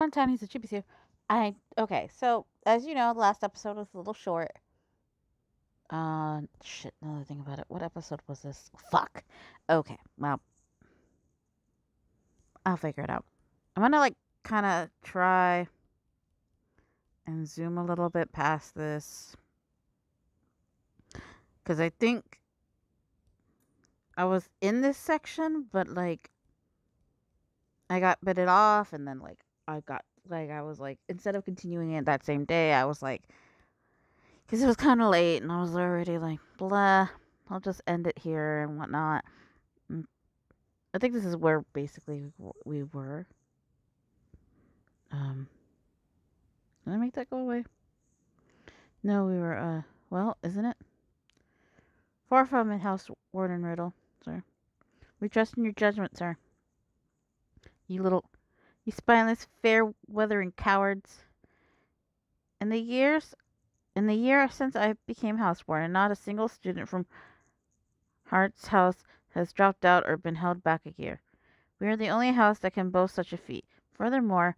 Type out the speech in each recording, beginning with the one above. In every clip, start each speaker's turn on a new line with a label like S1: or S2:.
S1: everyone, Tiniestofchibis here. Okay, so as you know, the last episode was a little short. Shit, another thing about it. What episode was this? Fuck. Okay, well, I'll figure it out. I'm gonna kind of try and zoom a little bit past this because I think I was in this section, but I got bit it off, and then I was instead of continuing it that same day, I was because it was kind of late and I was already blah, I'll just end it here and whatnot. Mm, I think this is where basically we were. Did I make that go away? No, we were, well, isn't it? Far from it, House Warden Riddle, sir. We trust in your judgment, sir. You spineless, fair-weathering cowards. In the year since I became house warden, not a single student from Hart's house has dropped out or been held back a year. We are the only house that can boast such a feat. Furthermore,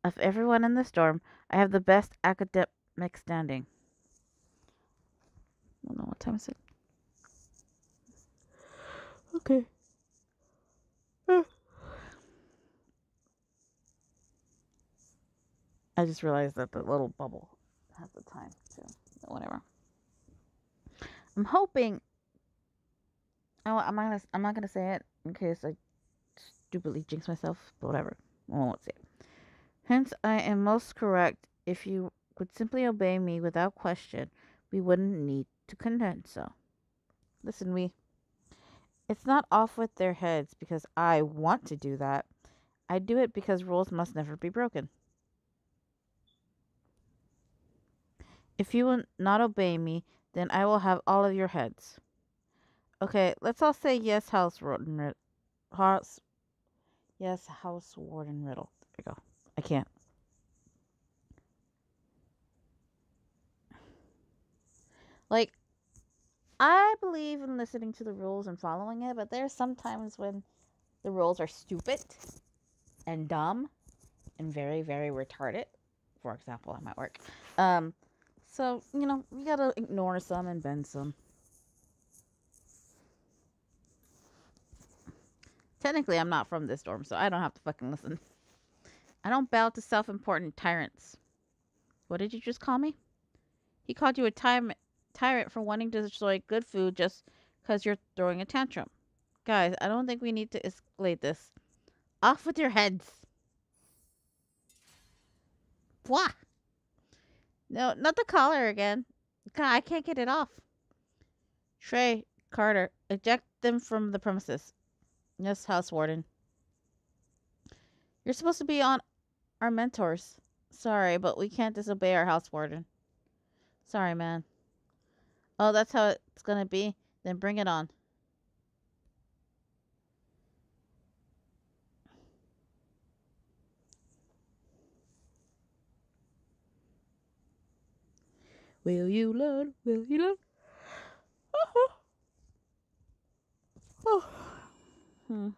S1: of everyone in this dorm, I have the best academic standing. I don't know what time is it. Okay. I just realized that the little bubble has the time too. Whatever. I'm hoping. Oh, I'm not gonna say it in case I stupidly jinx myself. But whatever. I won't say it. Hence, I am most correct. If you would simply obey me without question, we wouldn't need to contend so. Listen, it's not off with their heads because I want to do that. I do it because rules must never be broken. If you will not obey me, then I will have all of your heads. Okay, let's all say yes, House Warden Riddle. Yes, House Warden Riddle. There we go. I can't. I believe in listening to the rules and following it, but there's some times when the rules are stupid and dumb and very, very retarded. For example, at my work. So, we gotta ignore some and bend some. Technically, I'm not from this dorm, so I don't have to fucking listen. I don't bow to self-important tyrants. What did you just call me? He called you a tyrant for wanting to destroy good food just because you're throwing a tantrum. Guys, I don't think we need to escalate this. Off with your heads. Blah. No, not the collar again. God, I can't get it off. Trey, Carter, eject them from the premises. Yes, House Warden. You're supposed to be on our mentors. Sorry, but we can't disobey our House Warden. Sorry, man. Oh, that's how it's gonna be? Then bring it on. Will you learn? Will you learn? Oh. Oh. Hmm.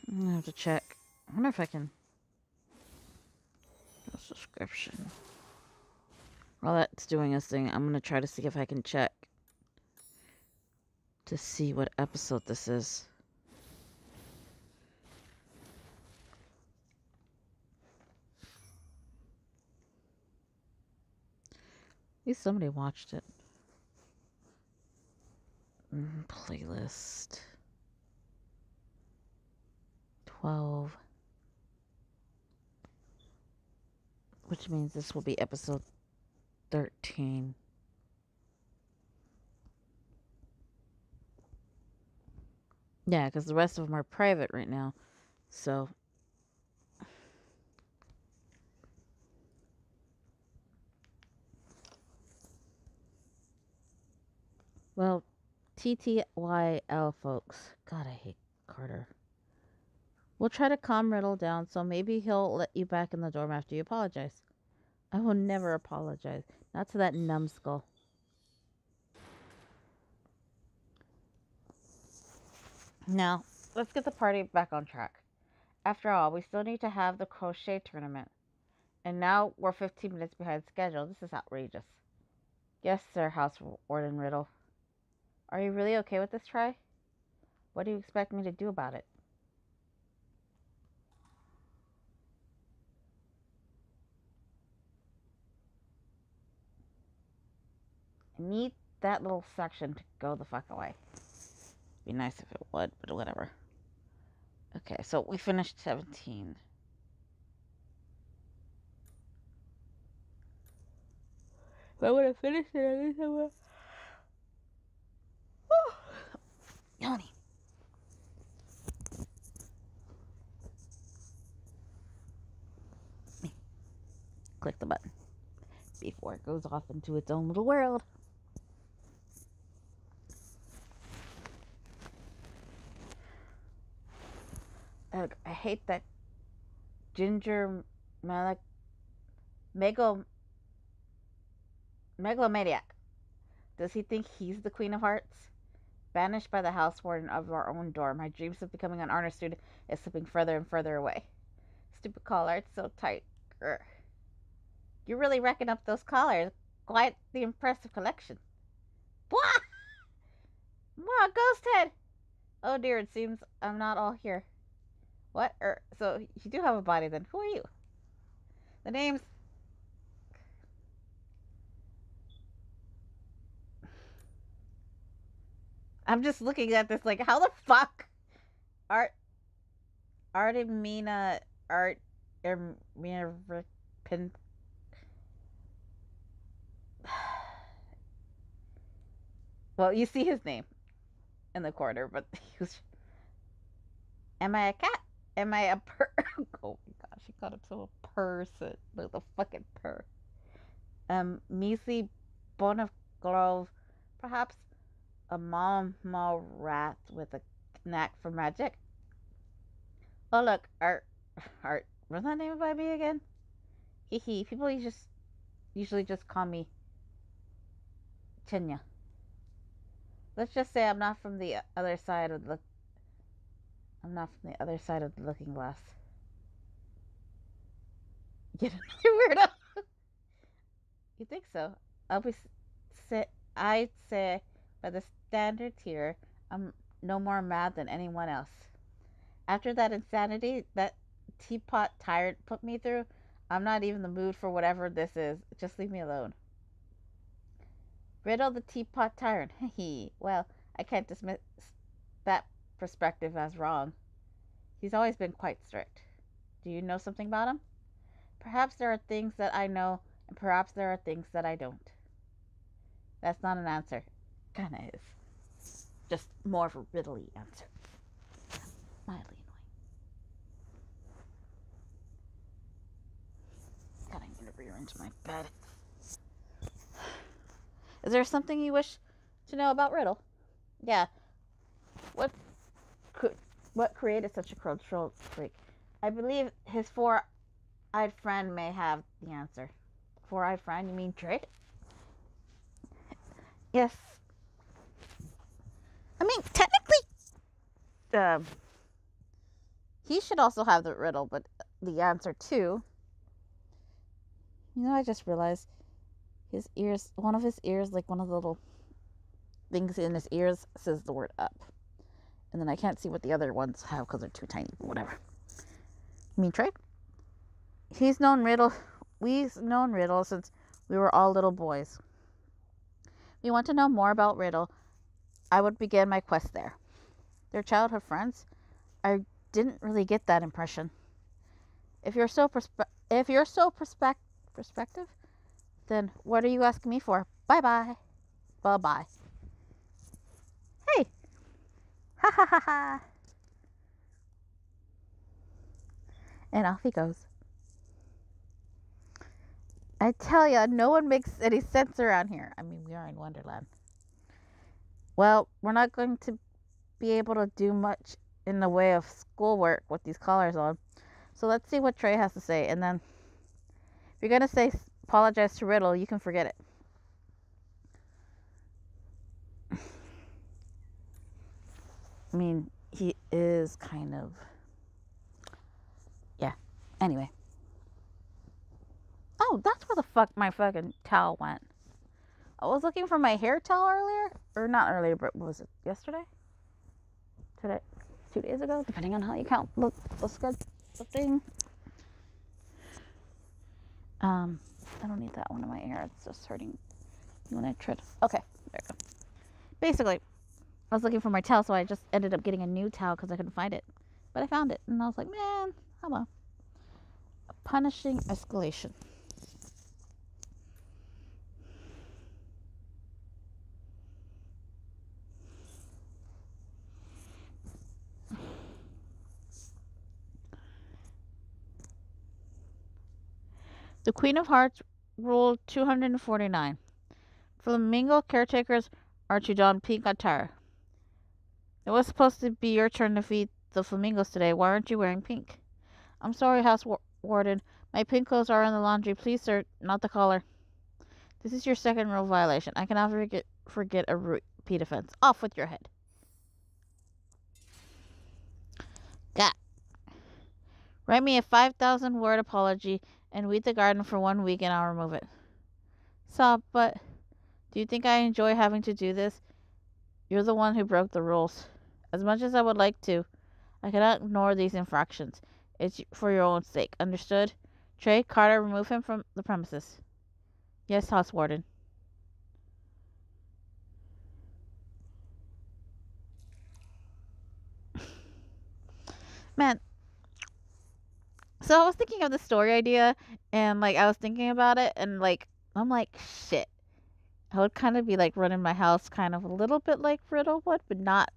S1: I'm gonna have to check. I wonder if I can. Subscription. While that's doing this thing, I'm gonna try to see if I can check to see what episode this is. At least somebody watched it. Playlist 12, which means this will be episode 13. Yeah, because the rest of them are private right now. So. Well, TTYL, folks. God, I hate Carter. We'll try to calm Riddle down, so maybe he'll let you back in the dorm after you apologize. I will never apologize. Not to that numbskull. Now, let's get the party back on track. After all, we still need to have the crochet tournament. And now we're 15 minutes behind schedule. This is outrageous. Yes, sir, House Warden Riddle. Are you really okay with this try? What do you expect me to do about it? I need that little section to go the fuck away. Be nice if it would, but whatever. Okay, so we finished 17. If I would have finished it, at least I would. Yoni. Click the button before it goes off into its own little world. Ugh, I hate that ginger megalomaniac. Does he think he's the Queen of Hearts? Banished by the house warden of our own door, my dreams of becoming an honor student is slipping further and further away. Stupid collar, it's so tight. Grr. You're really racking up those collars. Quite the impressive collection. Blah! Mwah, ghost head! Oh dear, it seems I'm not all here. What? So you do have a body then. Who are you? The name's... I'm just looking at this like, how the fuck? Artemina... Artemina... Well, you see his name in the corner, but he was... Am I a cat? Am I a oh my gosh, he called himself a person. Look, the fucking purr. Measly bone of grove. Perhaps a mama rat with a knack for magic. Oh look, Art. What's that name by me again? Hee hee. People usually just call me Tinya. Let's just say I'm not from the other side of the looking glass. Get you weirdo. You think so? I'd say by the standards here, I'm no more mad than anyone else. After that insanity that teapot tyrant put me through, I'm not even in the mood for whatever this is. Just leave me alone. Riddle the teapot tyrant. Hee. Well, I can't dismiss that perspective as wrong. He's always been quite strict. Do you know something about him? Perhaps there are things that I know, and perhaps there are things that I don't. That's not an answer. Kinda is. Just more of a riddly answer. Mildly annoying. God, I'm gonna rearrange my bed. Is there something you wish to know about Riddle? Yeah. What created such a control freak? I believe his four-eyed friend may have the answer. Four-eyed friend? You mean Trey? Yes. I mean, technically, he should also have the riddle, but the answer too. You know, I just realized his ears, one of his ears, like one of the little things in his ears says the word up. And then I can't see what the other ones have because they're too tiny, but whatever. You mean Trey? We've known Riddle since we were all little boys. If you want to know more about Riddle, I would begin my quest there. They're childhood friends? I didn't really get that impression. If you're so perspective, then what are you asking me for? Bye-bye. Bye-bye. Hey! Ha ha ha ha! And off he goes. I tell ya, no one makes any sense around here. I mean, we are in Wonderland. Well, we're not going to be able to do much in the way of schoolwork with these collars on. So let's see what Trey has to say. And then, if you're going to say apologize to Riddle, you can forget it. I mean, he is kind of, yeah. Anyway. Oh, that's where the fuck my fucking towel went. I was looking for my hair towel earlier. Or not earlier, but what was it? Yesterday? Today? 2 days ago? Depending on how you count the thing. I don't need that one in my ear. It's just hurting when I tread. Okay, there we go. Basically, I was looking for my towel, so I just ended up getting a new towel because I couldn't find it. But I found it, and I was like, man, hello. A punishing escalation. The Queen of Hearts ruled 249. Flamingo caretakers are to don pink attire. It was supposed to be your turn to feed the flamingos today. Why aren't you wearing pink? I'm sorry, House Warden. My pink clothes are in the laundry. Please, sir, not the collar. This is your second rule violation. I cannot forget a repeat offense. Off with your head. Got. Write me a 5,000-word apology and weed the garden for 1 week and I'll remove it. Stop, but do you think I enjoy having to do this? You're the one who broke the rules. As much as I would like to, I cannot ignore these infractions. It's for your own sake. Understood? Trey, Carter, remove him from the premises. Yes, House Warden. Man. So I was thinking of the story idea, and, I was thinking about it, and, I'm like, shit. I would kind of be, running my house kind of a little bit like Riddle would, but not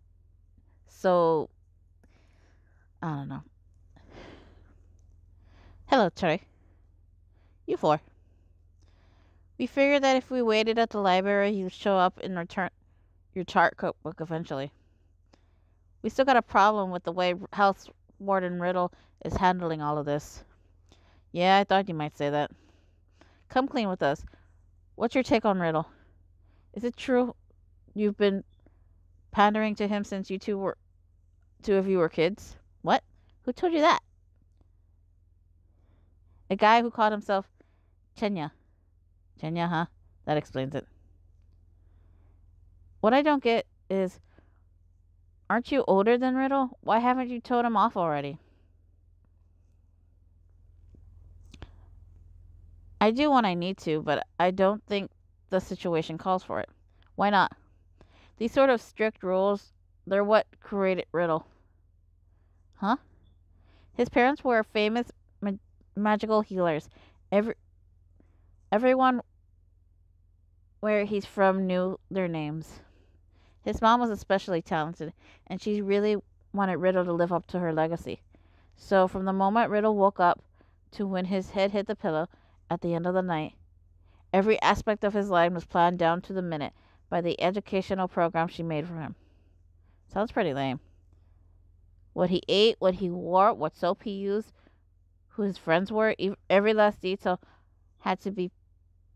S1: so, I don't know. Hello, Trey. You four. We figured that if we waited at the library, you'd show up and return your chart cookbook eventually. We still got a problem with the way House Warden Riddle is handling all of this. Yeah, I thought you might say that. Come clean with us. What's your take on Riddle? Is it true you've been pandering to him since two of you were kids? What? Who told you that? A guy who called himself Chenya. Chenya, huh? That explains it. What I don't get is, aren't you older than Riddle? Why haven't you told him off already? I do when I need to, but I don't think the situation calls for it. Why not? These sort of strict rules, they're what created Riddle. Huh? His parents were famous magical healers. Everyone where he's from knew their names. His mom was especially talented, and she really wanted Riddle to live up to her legacy. So from the moment Riddle woke up to when his head hit the pillow at the end of the night, every aspect of his life was planned down to the minute by the educational program she made for him. Sounds pretty lame. What he ate, what he wore, what soap he used, who his friends were, every last detail had to be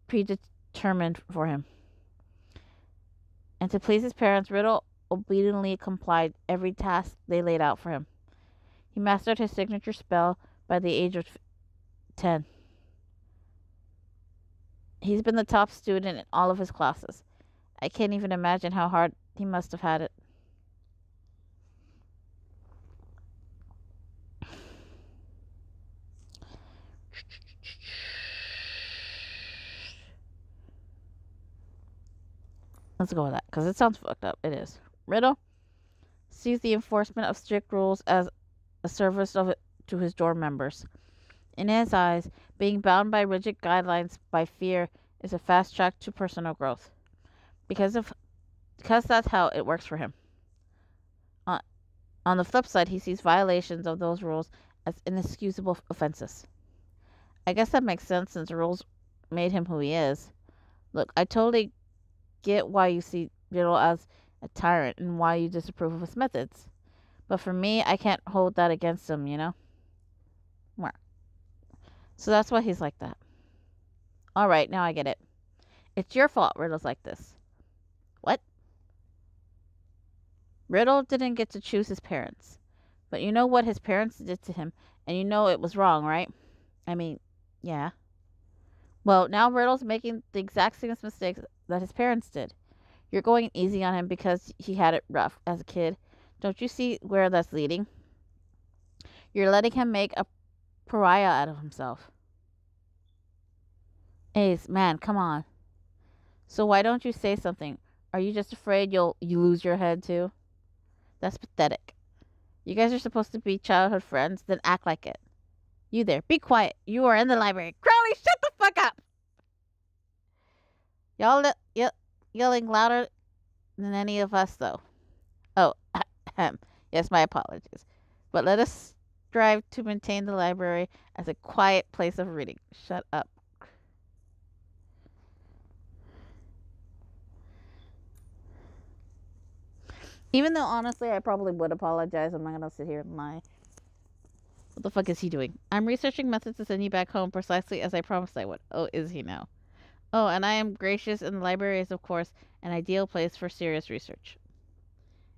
S1: predetermined for him. And to please his parents, Riddle obediently complied every task they laid out for him. He mastered his signature spell by the age of 10. He's been the top student in all of his classes. I can't even imagine how hard he must have had it. Let's go with that, because it sounds fucked up. It is. Riddle sees the enforcement of strict rules as a service to his dorm members. In his eyes, being bound by rigid guidelines by fear is a fast track to personal growth. Because that's how it works for him. On the flip side, he sees violations of those rules as inexcusable offenses. I guess that makes sense since the rules made him who he is. Look, I totally get why you see Riddle as a tyrant and why you disapprove of his methods. But for me, I can't hold that against him, you know? So that's why he's like that. Alright, now I get it. It's your fault Riddle's like this. What? Riddle didn't get to choose his parents. But you know what his parents did to him, and you know it was wrong, right? I mean, yeah. Well, now Riddle's making the exact same mistakes that his parents did. You're going easy on him because he had it rough as a kid. Don't you see where that's leading? You're letting him make a pariah out of himself. Ace, man, come on. So why don't you say something? Are you just afraid you lose your head too? That's pathetic. You guys are supposed to be childhood friends, then act like it. You there, be quiet. You are in the library. Crowley, shut the fuck up! Y'all yelling louder than any of us, though. Oh, yes, my apologies. But let us strive to maintain the library as a quiet place of reading. Shut up. Even though, honestly, I probably would apologize. I'm not going to sit here and lie. What the fuck is he doing? I'm researching methods to send you back home precisely as I promised I would. Oh, is he now? Oh, and I am gracious, and the library is, of course, an ideal place for serious research.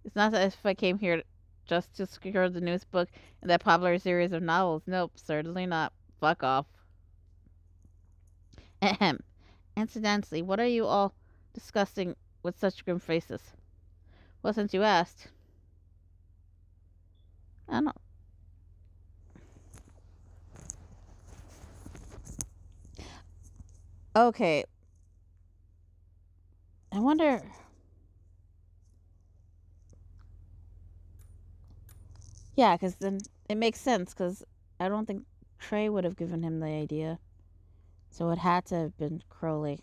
S1: It's not as if I came here just to secure the newest book in that popular series of novels. Nope, certainly not. Fuck off. Ahem. Incidentally, what are you all discussing with such grim faces? Well, since you asked. I don't know. Okay. I wonder. Yeah, because then it makes sense, because I don't think Trey would have given him the idea. So it had to have been Crowley,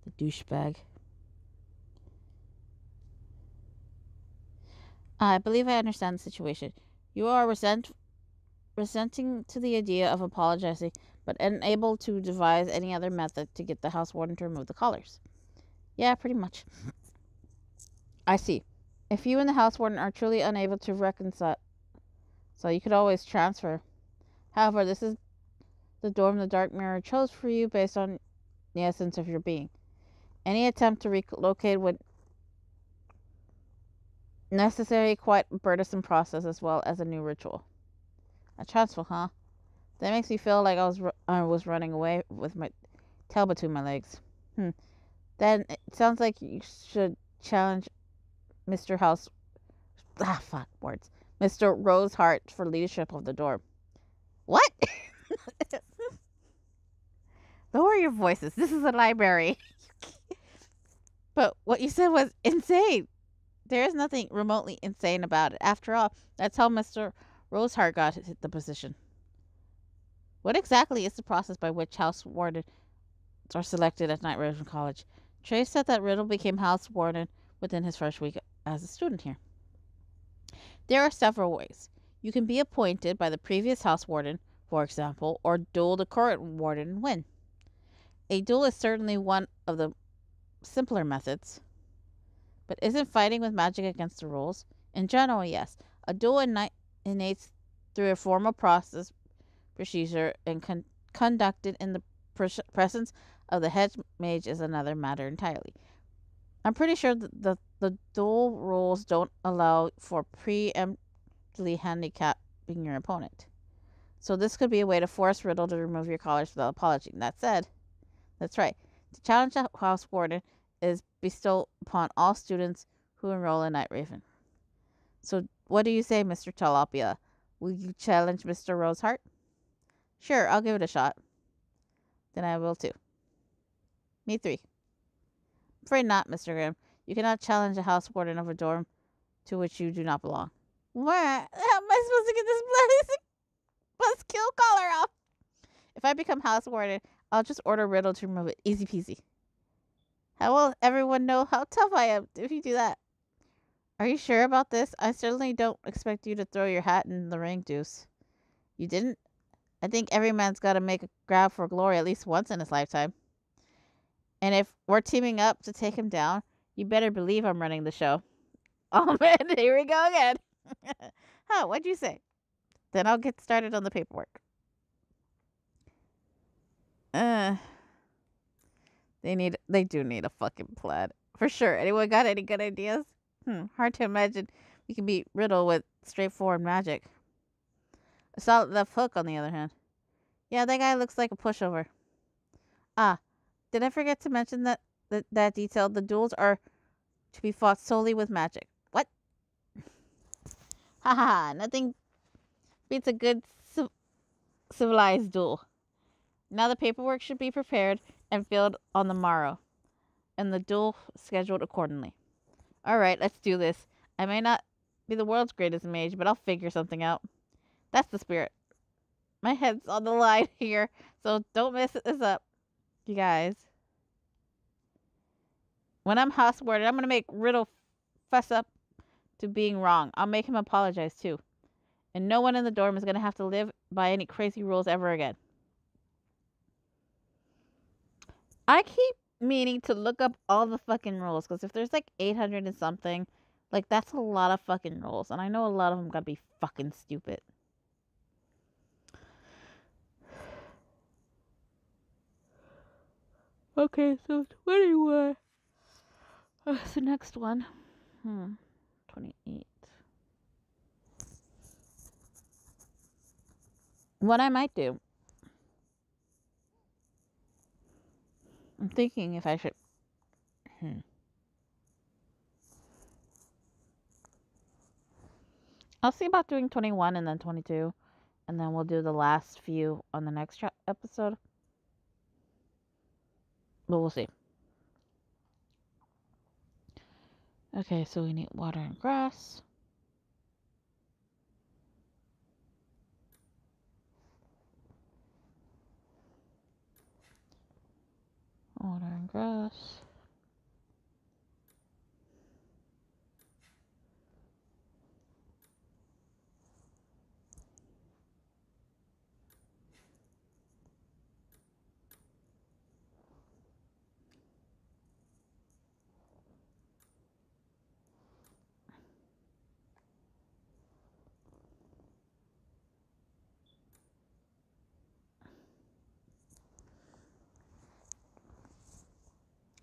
S1: the douchebag. I believe I understand the situation. You are resenting to the idea of apologizing, but unable to devise any other method to get the house warden to remove the collars. Yeah, pretty much. I see. If you and the house warden are truly unable to reconcile, so you could always transfer. However, this is the dorm the Dark Mirror chose for you based on the essence of your being. Any attempt to relocate would necessary quite burdensome process as well as a new ritual. A transfer, huh? That makes me feel like I was running away with my tail between my legs. Then it sounds like you should challenge Mr. House. Fuck words. Mr. Rosehart for leadership of the dorm. What? Lower your voices. This is a library. But what you said was insane. There is nothing remotely insane about it. After all, that's how Mr. Rosehart got the position. What exactly is the process by which house wardens are selected at Night Raven College? Trey said that Riddle became house warden within his first week as a student here. There are several ways. You can be appointed by the previous house warden, for example, or duel the current warden and win. A duel is certainly one of the simpler methods. But isn't fighting with magic against the rules? In general, yes. A duel innates through a formal process procedure and conducted in the presence of the head mage is another matter entirely. I'm pretty sure that the duel rules don't allow for preemptively handicapping your opponent. So this could be a way to force Riddle to remove your collars without apologizing. That said, that's right. To challenge the house warden is bestowed upon all students who enroll in Night Raven. So what do you say, Mr. Talapia? Will you challenge Mr. Rosehart? Sure, I'll give it a shot. Then I will too. Me 3. Afraid not, Mr. Grimm. You cannot challenge a house warden of a dorm to which you do not belong. What? How am I supposed to get this bloody buzzkill collar off? If I become house warden, I'll just order Riddle to remove it. Easy peasy. How will everyone know how tough I am if you do that? Are you sure about this? I certainly don't expect you to throw your hat in the ring, Deuce. You didn't? I think every man's got to make a grab for glory at least once in his lifetime. And if we're teaming up to take him down, you better believe I'm running the show. Oh man, here we go again. Huh, what'd you say? Then I'll get started on the paperwork. They do need a fucking plan. For sure. Anyone got any good ideas? Hard to imagine we can beat Riddle with straightforward magic. A solid left hook, on the other hand. Yeah, that guy looks like a pushover. Ah, did I forget to mention that detail? The duels are to be fought solely with magic. What? Haha, nothing beats a good civilized duel. Now the paperwork should be prepared and filled on the morrow, and the duel scheduled accordingly. Alright, let's do this. I may not be the world's greatest mage, but I'll figure something out. That's the spirit. My head's on the line here, so don't mess this up, you guys. When I'm house warded, I'm gonna make Riddle fess up to being wrong. I'll make him apologize too. And no one in the dorm is gonna have to live by any crazy rules ever again. I keep meaning to look up all the fucking rules, because if there's like 800 and something, like that's a lot of fucking rules. And I know a lot of them gotta be fucking stupid. Okay, so 21. The next one. 28. What I might do. I'm thinking if I should. I'll see about doing 21 and then 22. And then we'll do the last few on the next episode. But we'll see. Okay, so we need water and grass. Water and grass.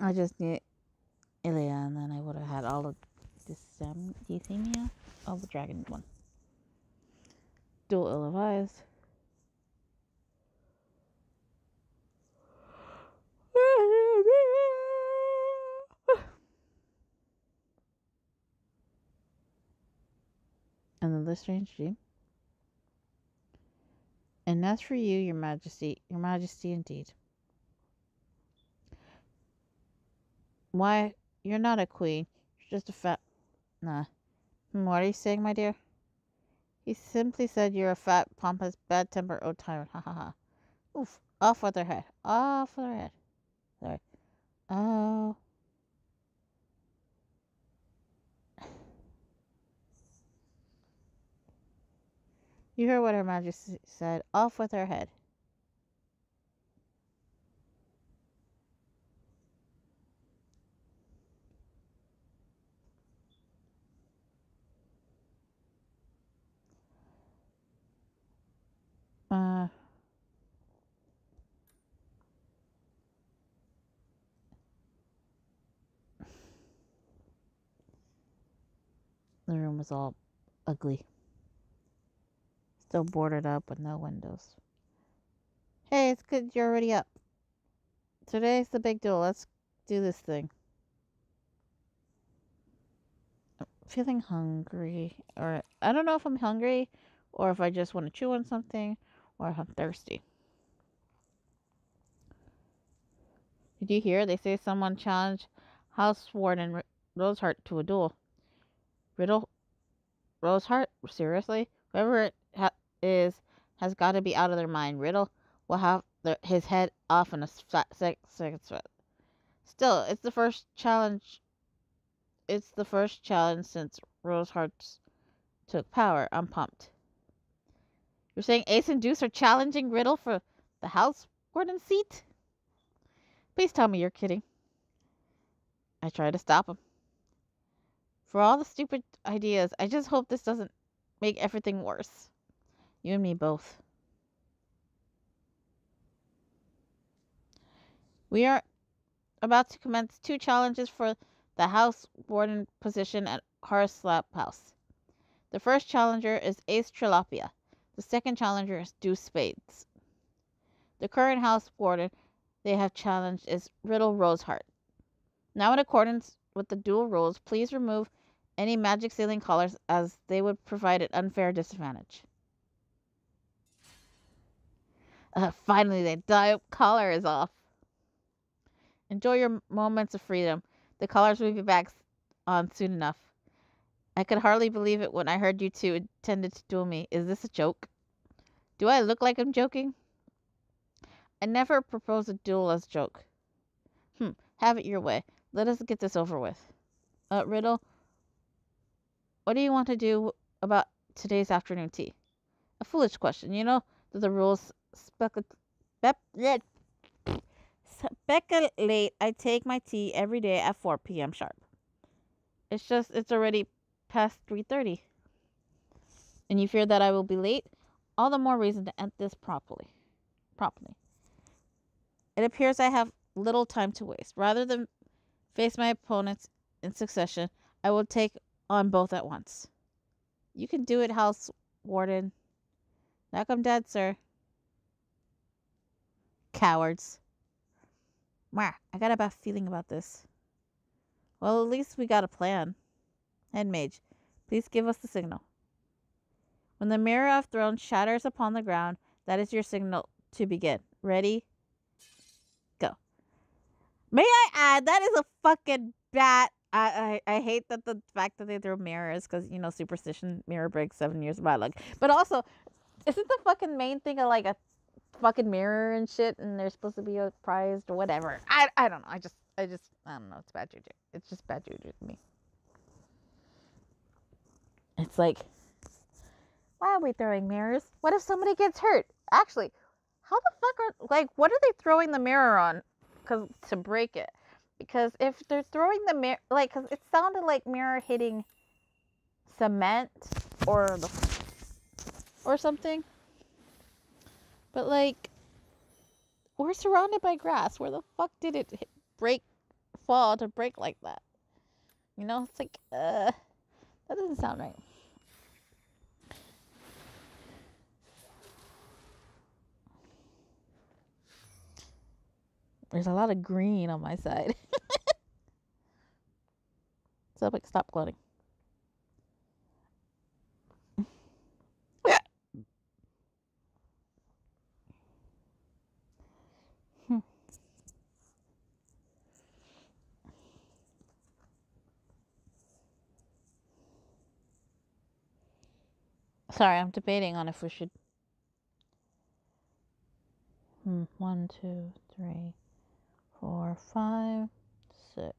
S1: I just need Ilya, and then I would have had all of Decemia, all the dragon one. Dual ill-advised. And then the strange dream. And as for you, your majesty indeed. Why, you're not a queen. You're just a fat... Nah. What are you saying, my dear? He simply said you're a fat, pompous, bad-tempered old tyrant. Ha ha ha. Oof. Off with her head. Off with her head. Sorry. Oh. You heard what Her Majesty said. Off with her head. The room was all ugly. Still boarded up with no windows. Hey, it's good you're already up. Today's the big duel. Let's do this thing. I'm feeling hungry. Or I don't know if I'm hungry or if I just want to chew on something or if I'm thirsty. Did you hear? They say someone challenged House Warden Roseheart to a duel. Riddle Roseheart? Seriously? Whoever it is has got to be out of their mind. Riddle will have his head off in a second. Still, it's the first challenge. It's the first challenge since Roseheart took power. I'm pumped. You're saying Ace and Deuce are challenging Riddle for the House Warden seat? Please tell me you're kidding. I try to stop him. For all the stupid ideas, I just hope this doesn't make everything worse. You and me both. We are about to commence 2 challenges for the House Warden position horse slap house. The first challenger is Ace Trilapia. The second challenger is Deuce Spades. The current house warden they have challenged is Riddle Roseheart. Now, in accordance with the dual rules, please remove any magic ceiling collars as they would provide an unfair disadvantage. Finally, the dive collar is off. Enjoy your moments of freedom. The collars will be back on soon enough. I could hardly believe it when I heard you two intended to duel me. Is this a joke? Do I look like I'm joking? I never proposed a duel as a joke. Have it your way. Let us get this over with. Riddle, what do you want to do about today's afternoon tea? A foolish question. You know that the rules speculate I take my tea every day at 4 p.m. sharp. It's already past 3:30. And you fear that I will be late? All the more reason to end this properly. It appears I have little time to waste. Rather than face my opponents in succession, I will take on both at once. You can do it, House Warden. Knock 'em dead, sir. Cowards. I got a bad feeling about this. Well, at least we got a plan. Head Mage, please give us the signal. When the Mirror of Thrones shatters upon the ground, that is your signal to begin. Ready? Go. May I add, that is a fucking bad... I hate that the fact that they throw mirrors because, you know, superstition, mirror breaks 7 years of bad luck. But also, isn't the fucking main thing of like a fucking mirror and shit and they're supposed to be prized or whatever? I don't know. I don't know. It's bad juju. It's just bad juju to me. It's like, why are we throwing mirrors? What if somebody gets hurt? Actually, how the fuck are, like, what are they throwing the mirror on? Because to break it. Because if they're throwing the mirror, like, because it sounded like mirror hitting cement or something. But, like, we're surrounded by grass. Where the fuck did it fall to break like that? You know, it's like, that doesn't sound right. There's a lot of green on my side. So, like, stop gloating. Sorry, I'm debating on if we should. 1, 2, 3, 4, 5, 6,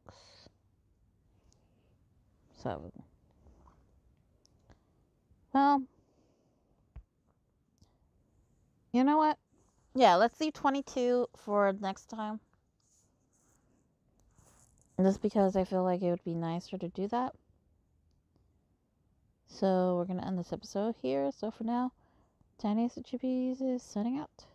S1: 7. Well, you know what? Yeah, let's leave 22 for next time. Just because I feel like it would be nicer to do that. So we're going to end this episode here. So for now, Tiniestofchibis is signing out.